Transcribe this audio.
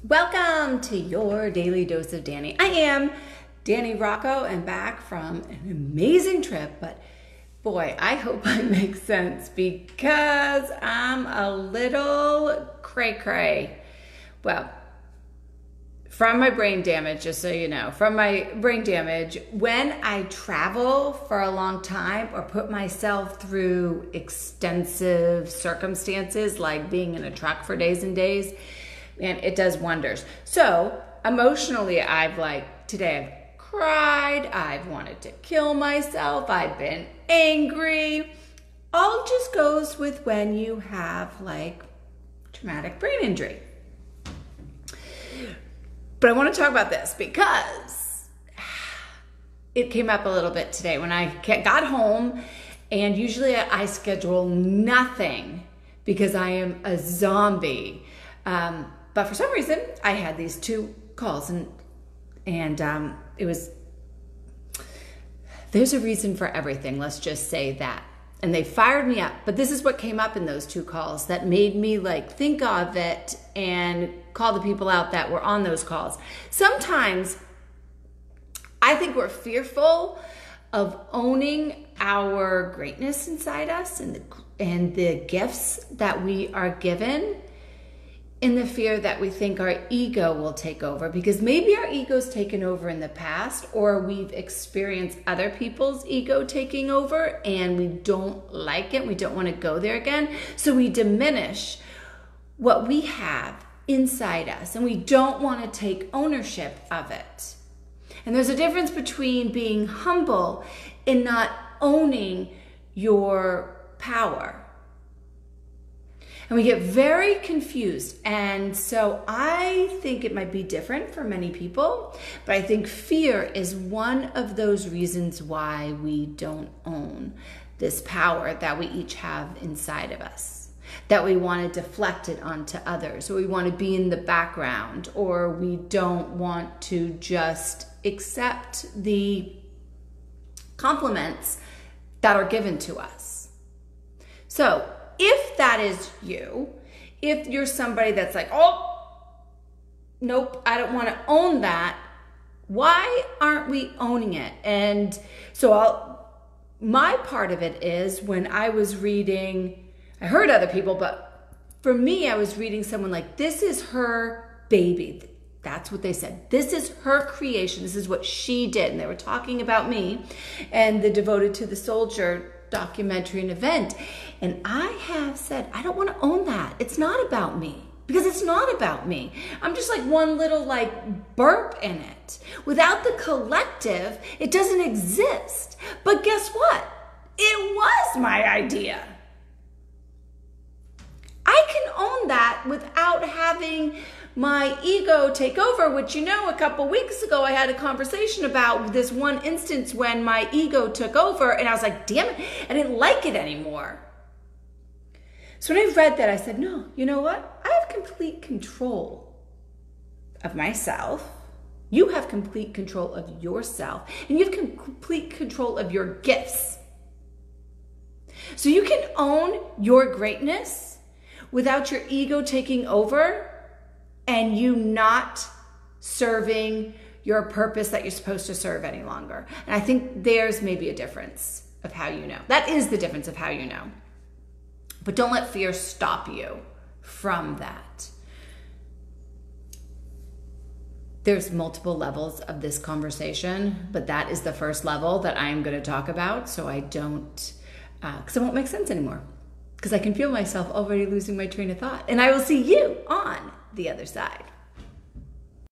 Welcome to your daily dose of Dani. I am Dani Rocco and back from an amazing trip, but boy, I hope I make sense because I'm a little cray-cray. Well, from my brain damage, just so you know, from my brain damage, when I travel for a long time or put myself through extensive circumstances like being in a truck for days and days, and it does wonders. So emotionally, today I've cried, I've wanted to kill myself, I've been angry. All just goes with when you have traumatic brain injury. But I want to talk about this because it came up a little bit today when I got home, and usually I schedule nothing because I am a zombie. But for some reason, I had these two calls, and there's a reason for everything, let's just say that. And they fired me up. But this is what came up in those two calls that made me think of it and call the people out that were on those calls. Sometimes I think we're fearful of owning our greatness inside us and the gifts that we are given, in the fear that we think our ego will take over, because maybe our ego's taken over in the past, or we've experienced other people's ego taking over and we don't like it. We don't want to go there again. So we diminish what we have inside us and we don't want to take ownership of it. And there's a difference between being humble and not owning your power. And we get very confused. And so I think it might be different for many people, but I think fear is one of those reasons why we don't own this power that we each have inside of us, that we want to deflect it onto others, or we want to be in the background, or we don't want to just accept the compliments that are given to us. So if that is you, if you're somebody that's oh, nope, I don't want to own that, why aren't we owning it? And so my part of it is when I was reading, I heard other people, but for me, I was reading someone this is her baby. That's what they said. This is her creation. This is what she did. And they were talking about me and the Devoted to the Soldier documentary and event. And I have said, I don't want to own that. It's not about me, because it's not about me. I'm just one little burp in it. Without the collective, it doesn't exist. But guess what? It was my idea. I can own that without having my ego take over, which, a couple weeks ago, I had a conversation about this one instance when my ego took over, and I was like, damn it, I didn't like it anymore. So when I read that, I said, no, you know what? I have complete control of myself. You have complete control of yourself, and you have complete control of your gifts. So you can own your greatness without your ego taking over and you not serving your purpose that you're supposed to serve any longer. And I think there's maybe a difference of how you know. That is the difference of how you know. But don't let fear stop you from that. There's multiple levels of this conversation, but that is the first level that I'm going to talk about, so I don't, because it won't make sense anymore. Because I can feel myself already losing my train of thought. And I will see you on the other side.